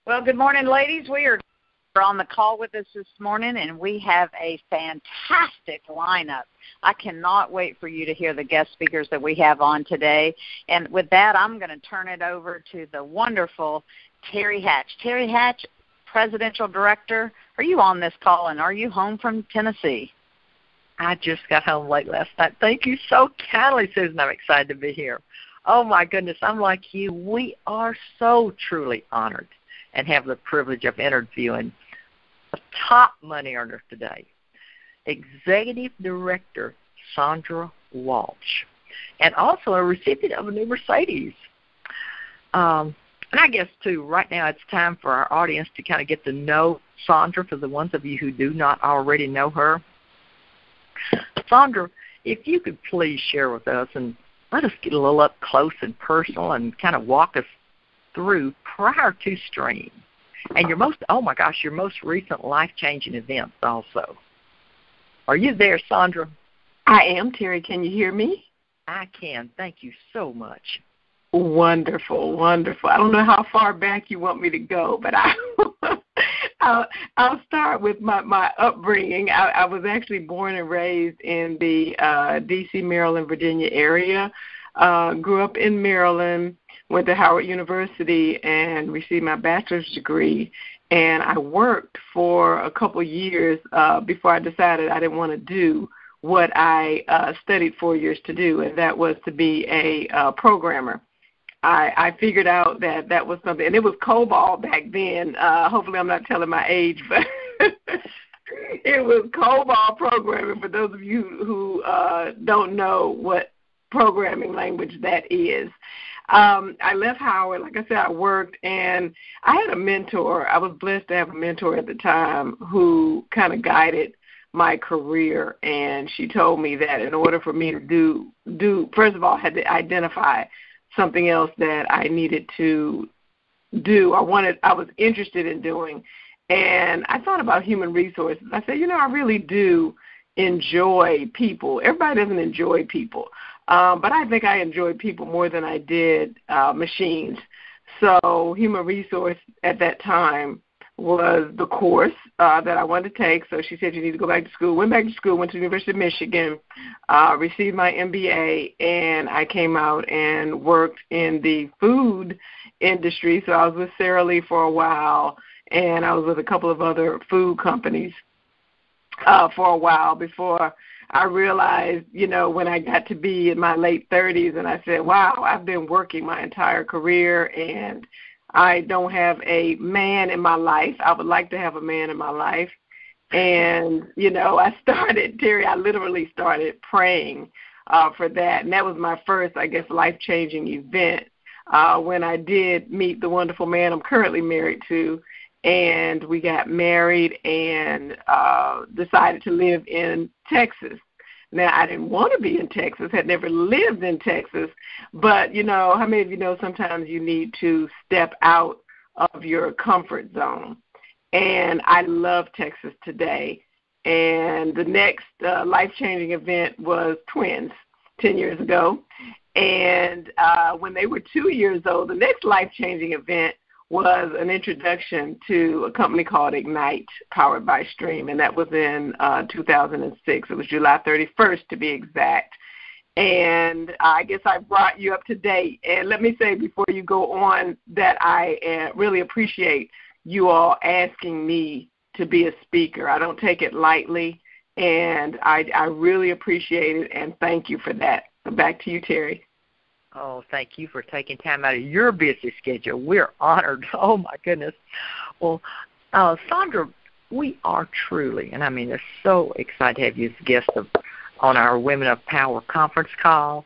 Well, good morning, ladies. We are on the call with us this morning, and we have a fantastic lineup. I cannot wait for you to hear the guest speakers that we have on today. And with that, I'm going to turn it over to the wonderful Terry Hatch. Terry Hatch, Presidential Director, are you on this call, and are you home from Tennessee? I just got home late last night. Thank you so kindly, Susan. I'm excited to be here. Oh, my goodness, I'm like you. We are so truly honored and have the privilege of interviewing a top money earner today, Executive Director Sandra Walsh, and also a recipient of a new Mercedes. And I guess, too, right now it's time for our audience to kind of get to know Sandra, for the ones of you who do not already know her. Sandra, if you could please share with us and let us get a little up close and personal and kind of walk us through prior to Stream and your most recent life-changing events also. Are you there, Sandra? I am, Terry. Can you hear me? I can. Thank you so much. Wonderful, wonderful. I don't know how far back you want me to go, but I'll start with my upbringing. I was actually born and raised in the D.C., Maryland, Virginia area. Grew up in Maryland, went to Howard University, and received my bachelor's degree. And I worked for a couple years before I decided I didn't want to do what I studied 4 years to do, and that was to be a programmer. I figured out that was something, and it was COBOL back then. Hopefully I'm not telling my age, but it was COBOL programming, for those of you who don't know what programming language that is. I left Howard. Like I said, I worked, and I had a mentor. I was blessed to have a mentor at the time who kind of guided my career, and she told me that in order for me to do first of all, I had to identify something else that I needed to do. I was interested in doing, and I thought about human resources. I said, I really do enjoy people. Everybody doesn't enjoy people, but I think I enjoyed people more than I did machines. So human resource at that time was the course that I wanted to take. So she said, you need to go back to school. Went back to school, went to the University of Michigan, received my MBA, and I came out and worked in the food industry. So I was with Sara Lee for a while, and I was with a couple of other food companies for a while before I realized, when I got to be in my late 30s, and I said, wow, I've been working my entire career, and I don't have a man in my life. I would like to have a man in my life. And, I literally started praying for that. And that was my first, life-changing event when I did meet the wonderful man I'm currently married to. And we got married and decided to live in Texas. Now, I didn't want to be in Texas, had never lived in Texas, but, how many of you know sometimes you need to step out of your comfort zone? And I love Texas today. And the next life-changing event was twins 10 years ago. And when they were 2 years old, the next life-changing event was an introduction to a company called Ignite, powered by Stream, and that was in 2006. It was July 31st, to be exact. And I guess I brought you up to date. And let me say before you go on that I really appreciate you all asking me to be a speaker. I don't take it lightly, and I really appreciate it, and thank you for that. Back to you, Terry. Oh, thank you for taking time out of your busy schedule. We're honored. Oh, my goodness. Well, Sandra, we are truly, and I mean, they're so excited to have you as a guest on our Women of Power conference call.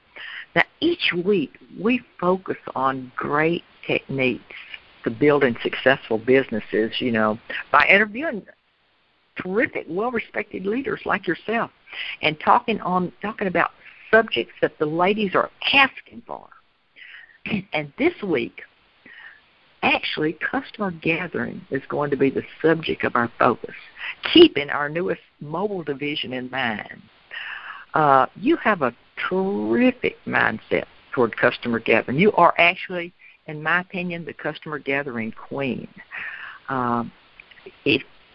Now, each week we focus on great techniques to building successful businesses, by interviewing terrific, well-respected leaders like yourself and talking about subjects that the ladies are asking for. And this week, actually, customer gathering is going to be the subject of our focus, keeping our newest mobile division in mind. You have a terrific mindset toward customer gathering. You are actually in my opinion, the customer gathering queen.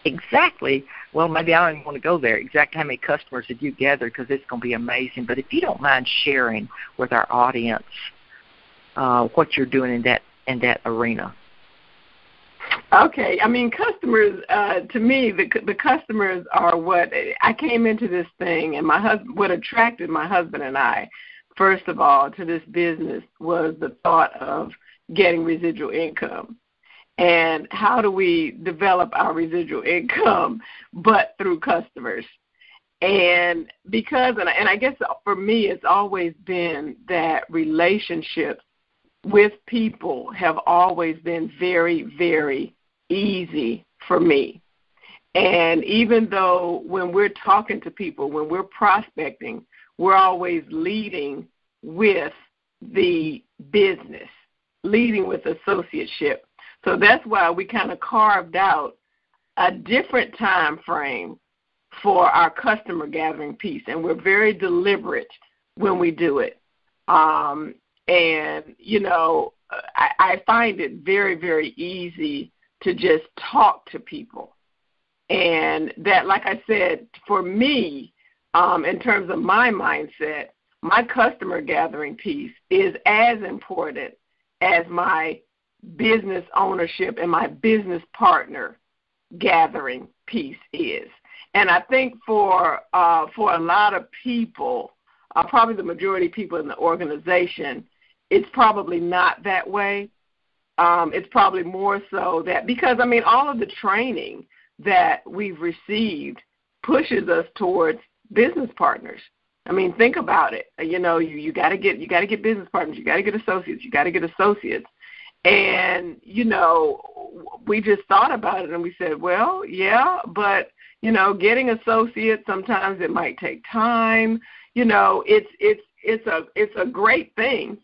Exactly, well, maybe I don't even want to go there, exactly how many customers have you gathered, because it's going to be amazing. But if you don't mind sharing with our audience what you're doing in that arena. Okay, I mean, customers, to me, the customers are what, I came into this thing, and what attracted my husband and I, first of all, to this business was the thought of getting residual income. And how do we develop our residual income but through customers? And because, and I guess for me, it's always been that relationships with people have always been very, very easy for me. And even though when we're talking to people, when we're prospecting, we're always leading with the business, leading with associateship. So that's why we kind of carved out a different time frame for our customer gathering piece, and we're very deliberate when we do it. And, you know, I find it very, very easy to just talk to people. And that, like I said, for me, in terms of my mindset, my customer gathering piece is as important as my business ownership and my business partner gathering piece is. And I think for a lot of people, probably the majority of people in the organization, it's probably not that way. It's probably more so that, because, I mean, all of the training that we've received pushes us towards business partners. I mean, think about it. You know, you got to get business partners. You got to get associates. And, you know, we just thought about it and we said, well, yeah, but, you know, getting associates, sometimes it might take time. You know, it's a great thing,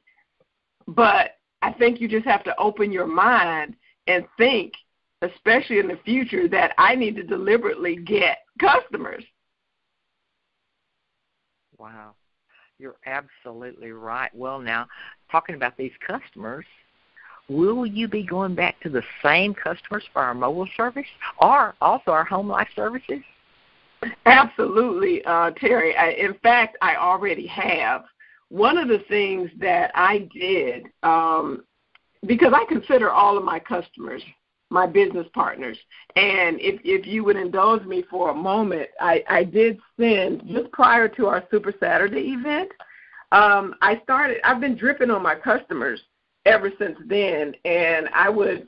but I think you just have to open your mind and think, especially in the future, that I need to deliberately get customers. Wow. You're absolutely right. Well, now, talking about these customers, will you be going back to the same customers for our mobile service or also our home life services? Absolutely, Terry. In fact, I already have. One of the things that I did, because I consider all of my customers my business partners, and if you would indulge me for a moment, I did send, just prior to our Super Saturday event, I've been dripping on my customers ever since then, and I would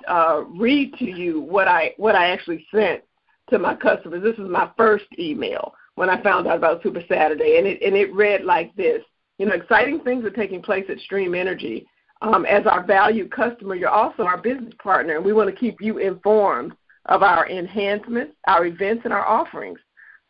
read to you what I actually sent to my customers. This was my first email when I found out about Super Saturday, and it read like this. You know, exciting things are taking place at Stream Energy. As our valued customer, you're also our business partner, and we want to keep you informed of our enhancements, our events, and our offerings.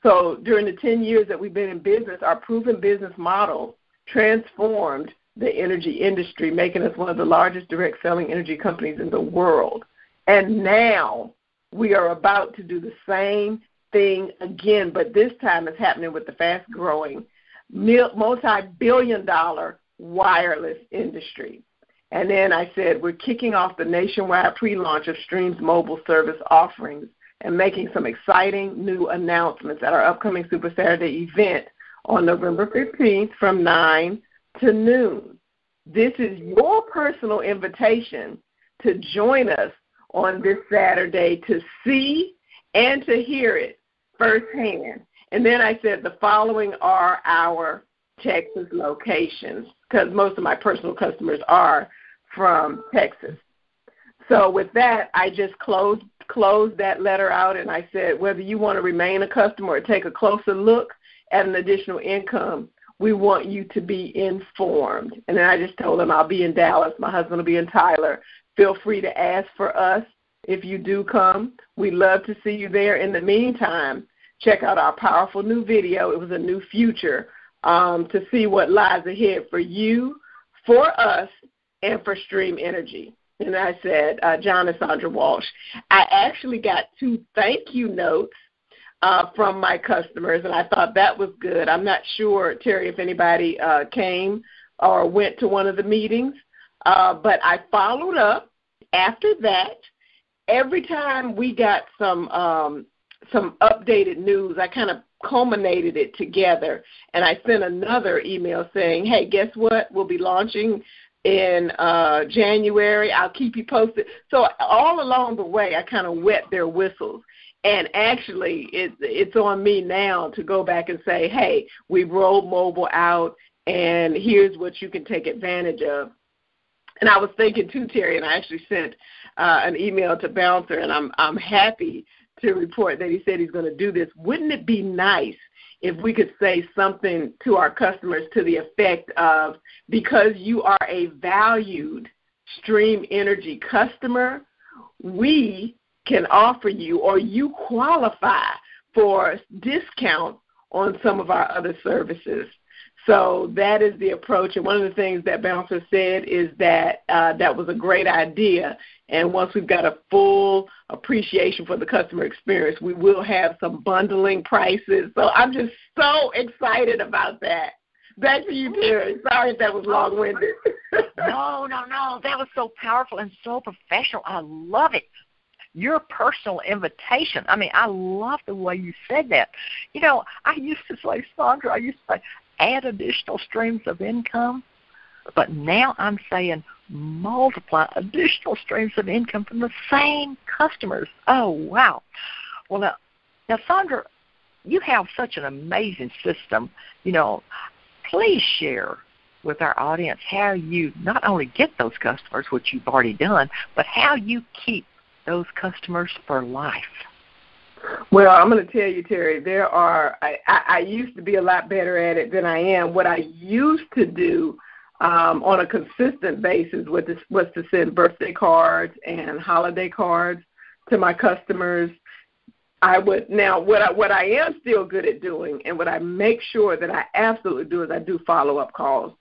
So during the 10 years that we've been in business, our proven business model transformed the energy industry, making us one of the largest direct selling energy companies in the world. And now we are about to do the same thing again, but this time it's happening with the fast-growing, multi-billion-dollar wireless industry. And then I said, we're kicking off the nationwide pre-launch of Stream's mobile service offerings and making some exciting new announcements at our upcoming Super Saturday event on November 15th from 9 to noon. This is your personal invitation to join us on this Saturday to see and to hear it firsthand. And then I said the following are our Texas locations, because most of my personal customers are from Texas. So with that, I just closed that letter out, and I said, whether you want to remain a customer or take a closer look at an additional income, we want you to be informed. And then I just told them I'll be in Dallas. My husband will be in Tyler. Feel free to ask for us if you do come. We'd love to see you there. In the meantime, check out our powerful new video. It was a new future to see what lies ahead for you, for us, and for Stream Energy. And I said, John and Sandra Walsh. I actually got 2 thank you notes from my customers, and I thought that was good. I'm not sure, Terry, if anybody came or went to one of the meetings, But I followed up after that. Every time we got some updated news, I kind of culminated it together, and I sent another email saying, hey, guess what? We'll be launching in January. I'll keep you posted. So all along the way, I kind of wet their whistles. And actually, it's on me now to go back and say, hey, we've rolled mobile out, and here's what you can take advantage of. And I was thinking, too, Terry, and I actually sent an email to Bouncer, and I'm happy to report that he said he's going to do this. Wouldn't it be nice if we could say something to our customers to the effect of, because you are a valued Stream Energy customer, we can offer you, or you qualify for discount on some of our other services. So that is the approach. And one of the things that Bouncer said is that that was a great idea. And once we've got a full appreciation for the customer experience, we will have some bundling prices. So I'm just so excited about that. Back to you, Terry. Sorry if that was long-winded. No. That was so powerful and so professional. I love it. Your personal invitation. I mean, I love the way you said that. You know, I used to say, Sandra, add additional streams of income, but now I'm saying multiply additional streams of income from the same customers. Oh, wow. Well, now Sandra, you have such an amazing system. You know, please share with our audience how you not only get those customers, which you've already done, but how you keep those customers for life. Well, I'm going to tell you, Terry, I used to be a lot better at it than I am. What I used to do on a consistent basis was to send birthday cards and holiday cards to my customers. What I am still good at doing, and what I make sure that I absolutely do, is I do follow-up calls.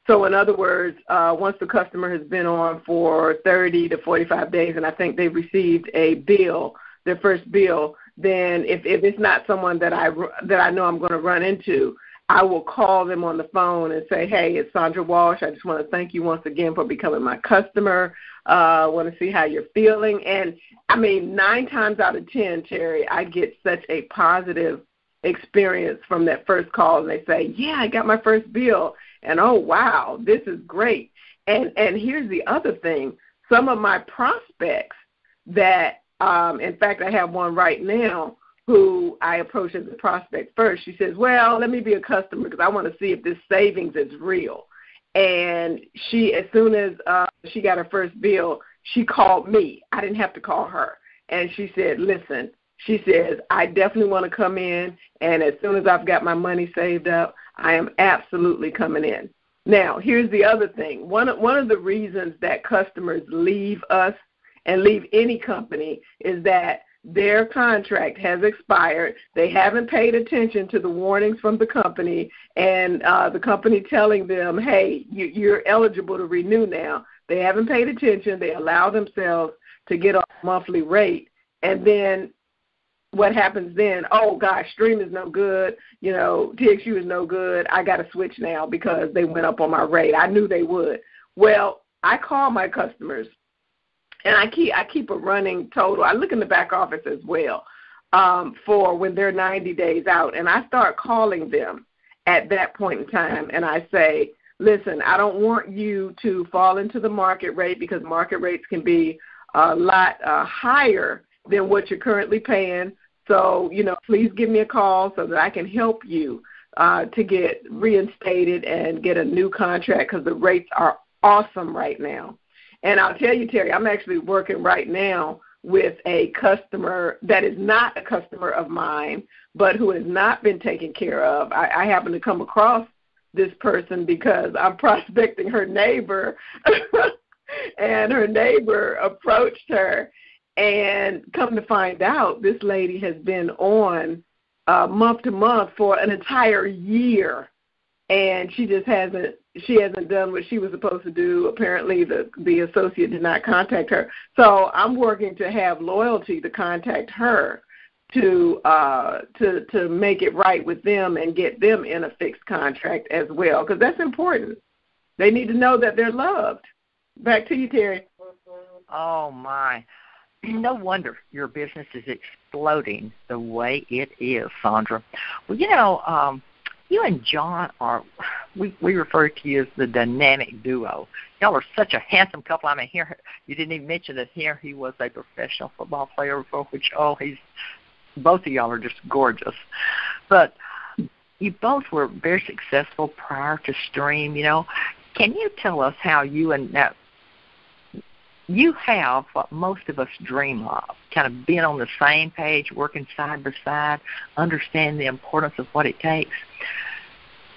So in other words, once the customer has been on for 30 to 45 days, and I think they've received a bill, their first bill, then if it's not someone that I know I'm going to run into, I will call them on the phone and say, hey, it's Sandra Walsh. I just want to thank you once again for becoming my customer. I want to see how you're feeling. And, I mean, 9 times out of 10, Terry, I get such a positive experience from that first call. And they say, yeah, I got my first bill. And, oh, wow, this is great. And here's the other thing. Some of my prospects that, in fact, I have one right now who I approach as a prospect first. She says, well, let me be a customer because I want to see if this savings is real. And as soon as she got her first bill, she called me. I didn't have to call her. And she said, listen, she says, I definitely want to come in, and as soon as I've got my money saved up, I am absolutely coming in. Now, here's the other thing. One of the reasons that customers leave us and leave any company is that their contract has expired. They haven't paid attention to the warnings from the company, and the company telling them, hey, you're eligible to renew now. They haven't paid attention. They allow themselves to get on a monthly rate, and then what happens then? Oh, gosh, Stream is no good. You know, TXU is no good. I got to switch now because they went up on my rate. I knew they would. Well, I call my customers, and I keep a running total. I look in the back office as well for when they're 90 days out, and I start calling them at that point in time, and I say, listen, I don't want you to fall into the market rate because market rates can be a lot higher than what you're currently paying. So, you know, please give me a call so that I can help you to get reinstated and get a new contract because the rates are awesome right now. And I'll tell you, Terry, I'm actually working right now with a customer that is not a customer of mine, but who has not been taken care of. I happen to come across this person because I'm prospecting her neighbor, and her neighbor approached her. And come to find out, this lady has been on month to month for an entire year, and she hasn't done what she was supposed to do. Apparently, the associate did not contact her. So I'm working to have loyalty to contact her to make it right with them and get them in a fixed contract as well, because that's important. They need to know that they're loved. Back to you, Terry. Oh, my. No wonder your business is exploding the way it is, Sandra. Well, you and John we refer to you as the dynamic duo. Y'all are such a handsome couple. I mean, here, you didn't even mention that here he was a professional football player before, which, both of y'all are just gorgeous. But you both were very successful prior to Stream, Can you tell us how you have what most of us dream of, kind of being on the same page, working side by side, understanding the importance of what it takes.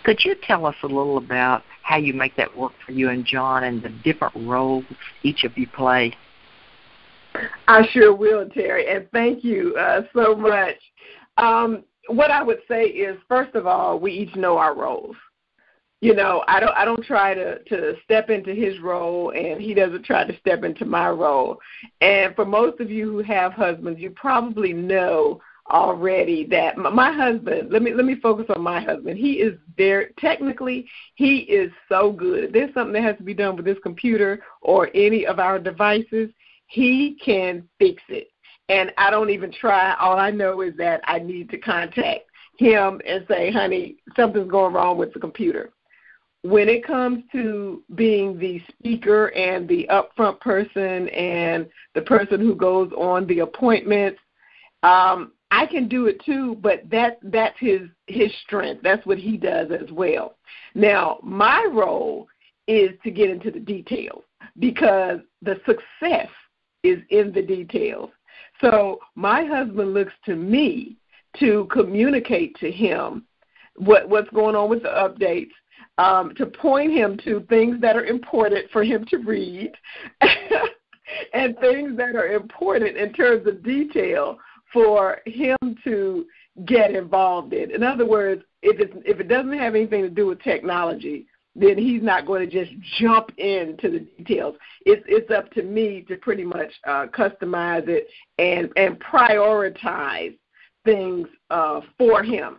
Could you tell us a little about how you make that work for you and John and the different roles each of you play? I sure will, Terry, and thank you so much. What I would say is, first of all, we each know our roles. I don't try to step into his role, and he doesn't try to step into my role. And for most of you who have husbands, you probably know already that my husband, let me focus on my husband. He is he is so good. If there's something that has to be done with this computer or any of our devices, he can fix it. And I don't even try. All I know is that I need to contact him and say, honey, something's going wrong with the computer. When it comes to being the speaker and the upfront person and the person who goes on the appointments, I can do it too, but that's his strength. That's what he does as well. Now, my role is to get into the details because the success is in the details. So my husband looks to me to communicate to him what's going on with the updates, to point him to things that are important for him to read and things that are important in terms of detail for him to get involved in. In other words, if it doesn't have anything to do with technology, then he's not going to just jump into the details. It's up to me to pretty much customize it and prioritize things for him.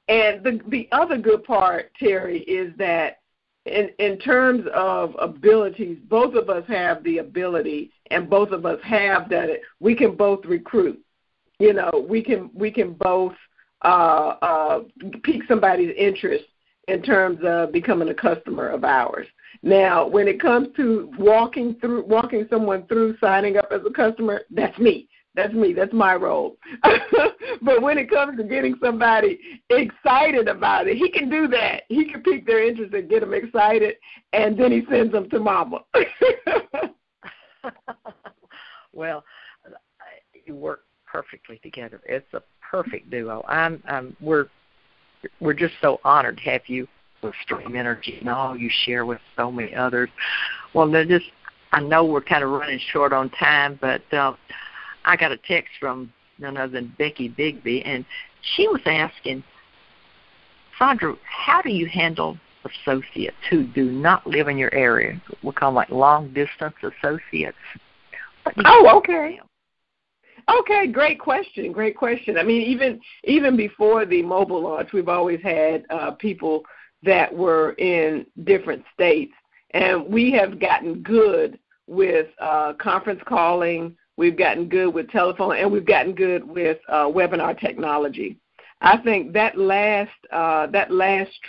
And the other good part, Terry, is that in terms of abilities, both of us have the ability and both of us have done it. We can both recruit. We can both pique somebody's interest in terms of becoming a customer of ours. Now, when it comes to walking someone through signing up as a customer, that's me. That's my role. But when it comes to getting somebody excited about it, he can do that. He can pique their interest and get them excited, and then he sends them to mama. Well, you work perfectly together. It's a perfect duo. We're just so honored to have you with Stream Energy and all you share with so many others. Well, I know we're kind of running short on time, but I got a text from none other than Becky Bigby, and she was asking, Sandra, how do you handle associates who do not live in your area? We call them like long-distance associates. Oh, okay. Okay, great question. I mean, even before the mobile launch, we've always had people that were in different states, and we have gotten good with conference calling. We've gotten good with telephone, and we've gotten good with webinar technology. I think that last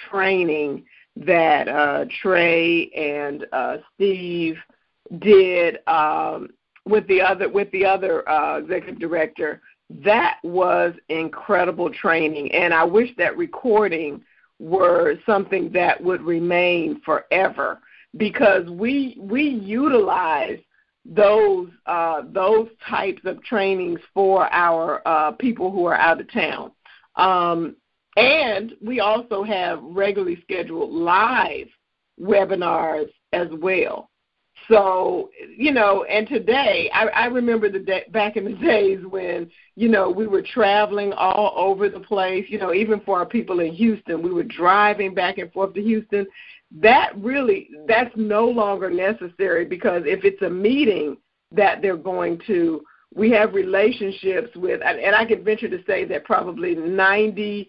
training that Trey and Steve did with the other executive director, that was incredible training, and I wish that recording were something that would remain forever, because we utilize those types of trainings for our people who are out of town. And we also have regularly scheduled live webinars as well. So, and today, I remember back in the days when, we were traveling all over the place, even for our people in Houston, we were driving back and forth to Houston. That's no longer necessary, because if it's a meeting that they're going to, we have relationships with, and I could venture to say that probably 98%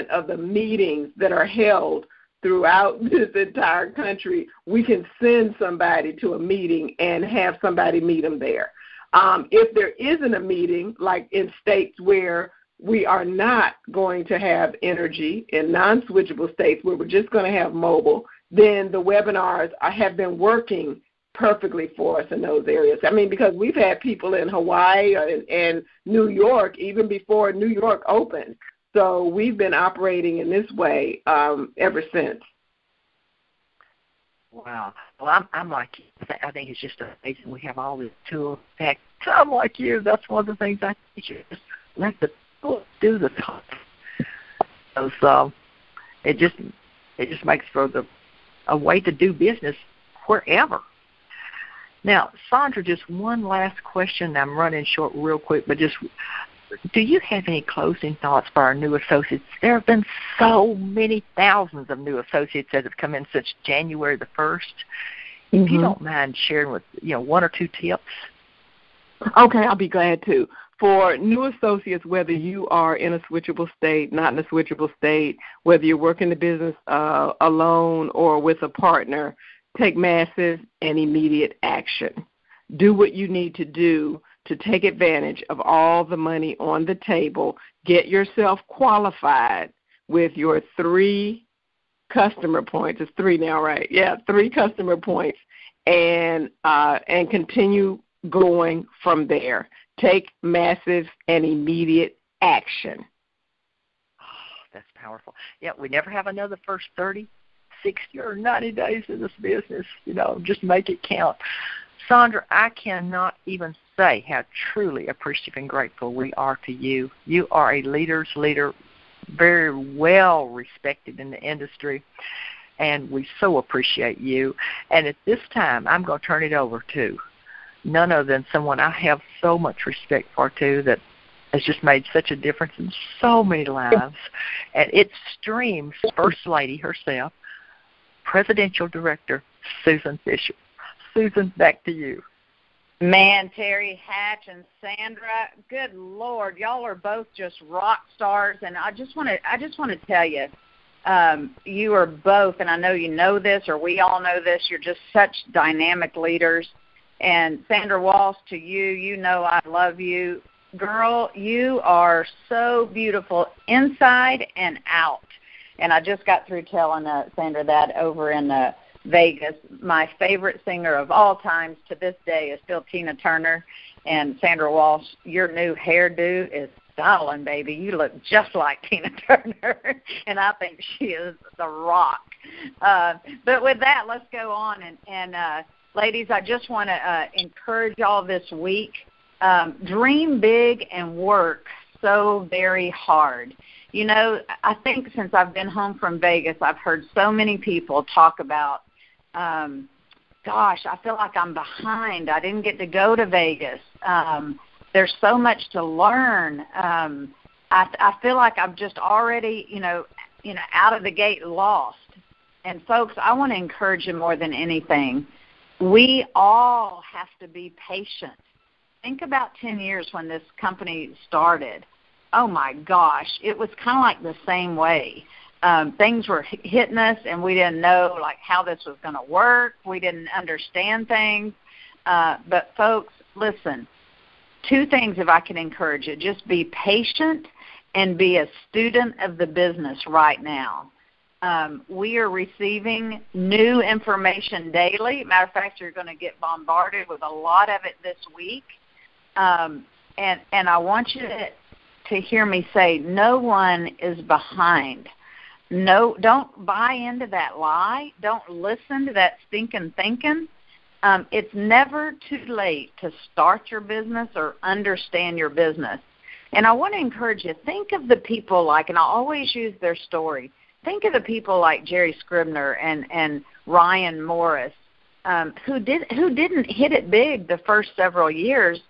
of the meetings that are held throughout this entire country, we can send somebody to a meeting and have somebody meet them there. If there isn't a meeting, like in states where we are not going to have energy, in non-switchable states where we're just going to have mobile, then the webinars have been working perfectly for us in those areas. I mean, because we've had people in Hawaii and New York even before New York opened. So we've been operating in this way ever since. Wow. Well, I'm like you. I think it's just amazing we have all these tools. In fact, I'm like you. That's one of the things I teach you. Just let the tools do the talk. Because it just makes for a way to do business wherever. Now, Sandra, just one last question. I'm running short real quick, but just do you have any closing thoughts for our new associates? There have been so many thousands of new associates that have come in since January the 1st. If you don't mind sharing with, one or two tips. Okay, I'll be glad to. For new associates, whether you are in a switchable state, not in a switchable state, whether you're working the business alone or with a partner, take massive and immediate action. Do what you need to do to take advantage of all the money on the table. Get yourself qualified with your 3 customer points. It's 3 now, right? Yeah, 3 customer points, and continue going from there. Take massive and immediate action. Oh, that's powerful. Yeah, we never have another first 30, 60, or 90 days in this business. Just make it count. Sandra, I cannot even say how truly appreciative and grateful we are to you. You are a leader's leader, very well respected in the industry, and we so appreciate you. And at this time, I'm going to turn it over to none other than someone I have so much respect for, too, that has just made such a difference in so many lives. And it's Stream's First Lady herself, Presidential Director Susan Fisher. Susan, back to you. Man, Terry Hatch and Sandra, good Lord, y'all are both just rock stars, and I just want to tell you, you are both, and I know you know this, or we all know this. You're just such dynamic leaders. And Sandra Walsh, to you, I love you, girl. You are so beautiful inside and out. And I just got through telling Sandra that over in Vegas. My favorite singer of all times to this day is still Tina Turner. And Sandra Walsh, your new hairdo is styling, baby. You look just like Tina Turner, and I think she is the rock. But with that, let's go on. And ladies, I just want to encourage y'all this week. Dream big and work so very hard. I think since I've been home from Vegas, I've heard so many people talk about, gosh, I feel like I'm behind. I didn't get to go to Vegas. There's so much to learn. I feel like I'm just already, out of the gate lost. And folks, I want to encourage you more than anything. We all have to be patient. Think about 10 years when this company started. Oh, my gosh, it was kind of like the same way. Things were hitting us, and we didn't know, how this was going to work. We didn't understand things. But, folks, listen, 2 things if I can encourage you. Just be patient and be a student of the business right now. We are receiving new information daily. Matter of fact, you're going to get bombarded with a lot of it this week. And I want you to hear me say, no one is behind. No, don't buy into that lie. Don't listen to that stinking thinking. It's never too late to start your business or understand your business. And I want to encourage you, think of the people and I always use their story. Think of the people like Jerry Scribner and Ryan Morris, who didn't hit it big the first several years,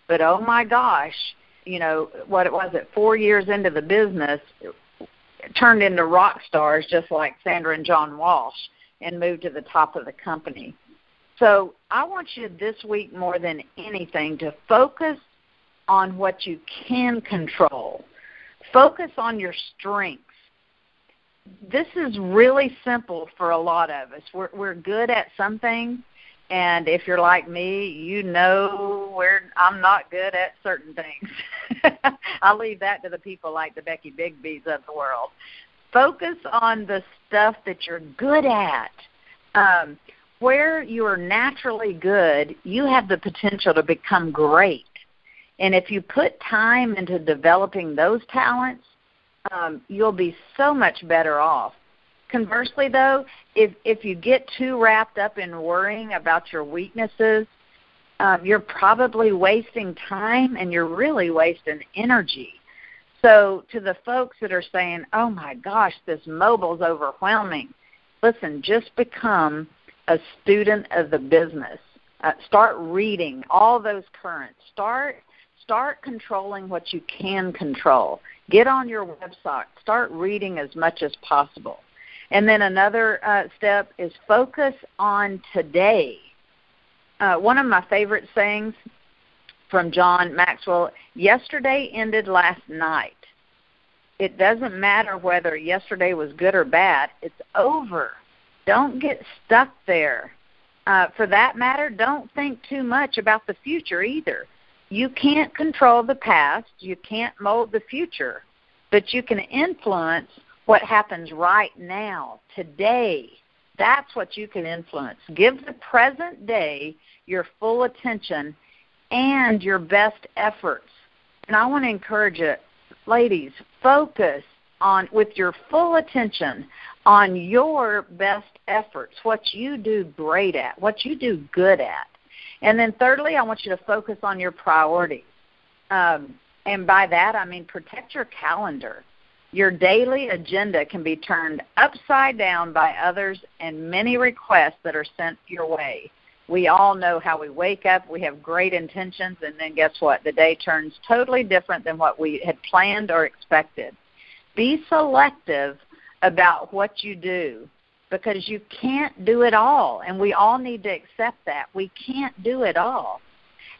but oh my gosh, what was it, 4 years into the business, turned into rock stars just like Sandra and John Walsh and moved to the top of the company. So I want you this week more than anything to focus on what you can control. Focus on your strengths. this is really simple for a lot of us. We're good at some things, and if you're like me, you know I'm not good at certain things. I'll leave that to the people like the Becky Bigbees of the world. Focus on the stuff that you're good at. Where you are naturally good, you have the potential to become great. And if you put time into developing those talents, you'll be so much better off. Conversely, though, if you get too wrapped up in worrying about your weaknesses, you're probably wasting time and you're really wasting energy. So to the folks that are saying, oh, my gosh, this mobile's overwhelming, listen, just become a student of the business. Start reading all those currents. Start controlling what you can control. Get on your website. Start reading as much as possible. And then another step is focus on today. One of my favorite sayings from John Maxwell, yesterday ended last night. It doesn't matter whether yesterday was good or bad. It's over. Don't get stuck there. For that matter, don't think too much about the future either. You can't control the past. You can't mold the future. But you can influence what happens right now, today. That's what you can influence. Give the present day your full attention and your best efforts. And I want to encourage you, ladies, focus on, with your full attention, on your best efforts, what you do great at, what you do good at. And then thirdly, I want you to focus on your priorities. And by that, I mean protect your calendar. Your daily agenda can be turned upside down by others and many requests that are sent your way. We all know how we wake up, we have great intentions, and then guess what? The day turns totally different than what we had planned or expected. Be selective about what you do because you can't do it all, and we all need to accept that. We can't do it all.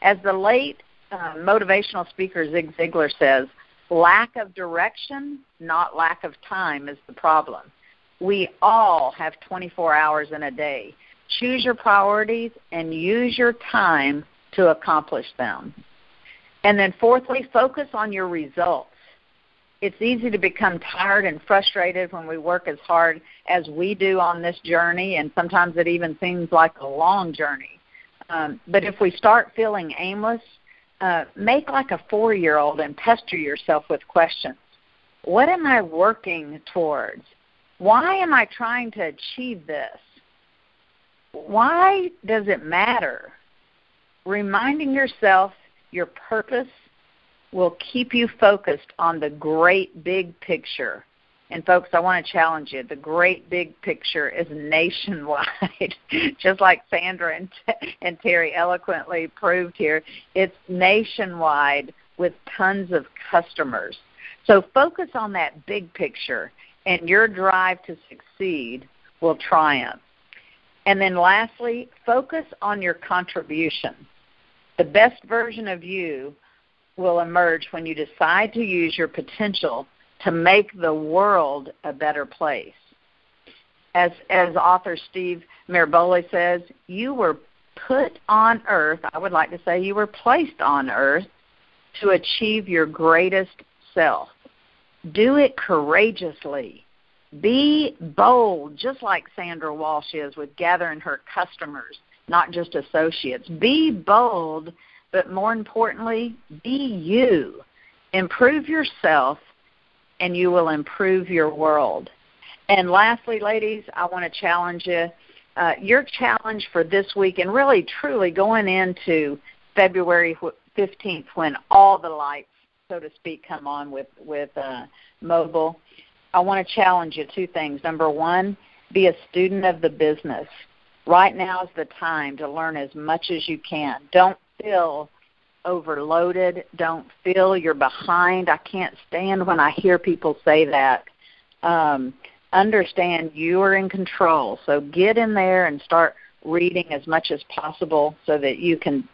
As the late motivational speaker Zig Ziglar says, lack of direction, not lack of time, is the problem. We all have 24 hours in a day. Choose your priorities and use your time to accomplish them. And then fourthly, focus on your results. It's easy to become tired and frustrated when we work as hard as we do on this journey, and sometimes it even seems like a long journey. But if we start feeling aimless, make like a 4-year-old and pester yourself with questions. What am I working towards? Why am I trying to achieve this? Why does it matter? Reminding yourself your purpose will keep you focused on the great big picture. And folks, I want to challenge you. The great big picture is nationwide. Just like Sandra and Terry eloquently proved here, it's nationwide with tons of customers. So focus on that big picture, and your drive to succeed will triumph. And then lastly, focus on your contribution. The best version of you will emerge when you decide to use your potential to make the world a better place. As author Steve Miraboli says, you were put on earth, I would like to say you were placed on earth to achieve your greatest self. Do it courageously. Be bold, just like Sandra Walsh is with gathering her customers, not just associates. Be bold, but more importantly, be you. Improve yourself, and you will improve your world. And lastly, ladies, I want to challenge you. Your challenge for this week, and really truly going into February 15th when all the lights, so to speak, come on with mobile, I want to challenge you 2 things. Number 1, be a student of the business. Right now is the time to learn as much as you can. Don't feel overloaded. Don't feel you're behind. I can't stand when I hear people say that. Understand you are in control. So get in there and start reading as much as possible so that you can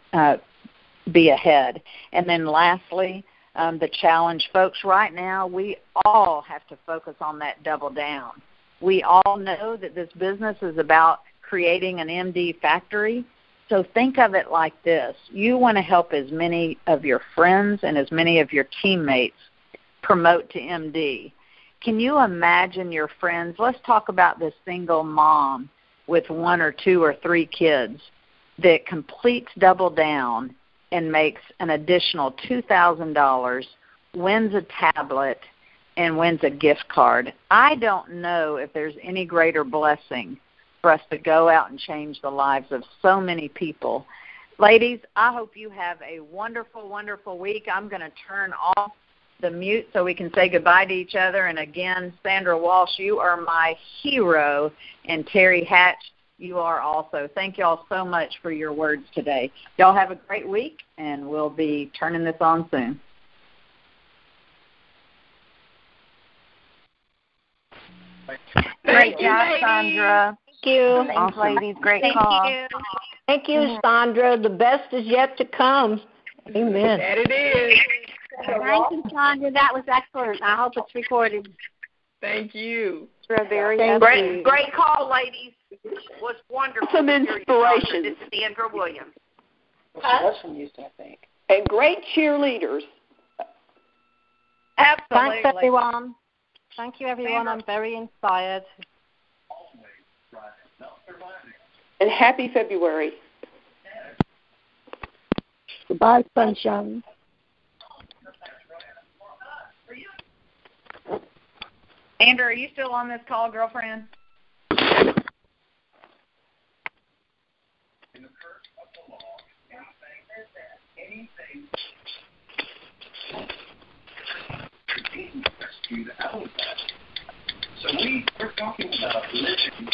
be ahead. And then lastly, the challenge. Folks, right now we all have to focus on that double down. We all know that this business is about creating an MD factory. So think of it like this. You want to help as many of your friends and as many of your teammates promote to MD. Can you imagine your friends? Let's talk about this single mom with 1 or 2 or 3 kids that completes double down and makes an additional $2,000, wins a tablet, and wins a gift card. I don't know if there's any greater blessing for us to go out and change the lives of so many people. Ladies, I hope you have a wonderful, wonderful week. I'm going to turn off the mute so we can say goodbye to each other. And again, Sandra Walsh, you are my hero, and Terry Hatch, you are also. Thank you all so much for your words today. Y'all have a great week, and we'll be turning this on soon. Great job, Sandra. Thank you. Thanks, ladies. Great call. Thank you, Sandra. The best is yet to come. Amen. That it is. Thank you, Sandra. That was excellent. I hope it's recorded. Thank you. Great call, ladies. It was wonderful. Some inspiration. This is Sandra Williams. That's from you, I think. And great cheerleaders. Absolutely. Thanks, everyone. Thank you, everyone. I'm very inspired. And happy February. Goodbye, sunshine. Andrew, are you still on this call, girlfriend? So we're talking about living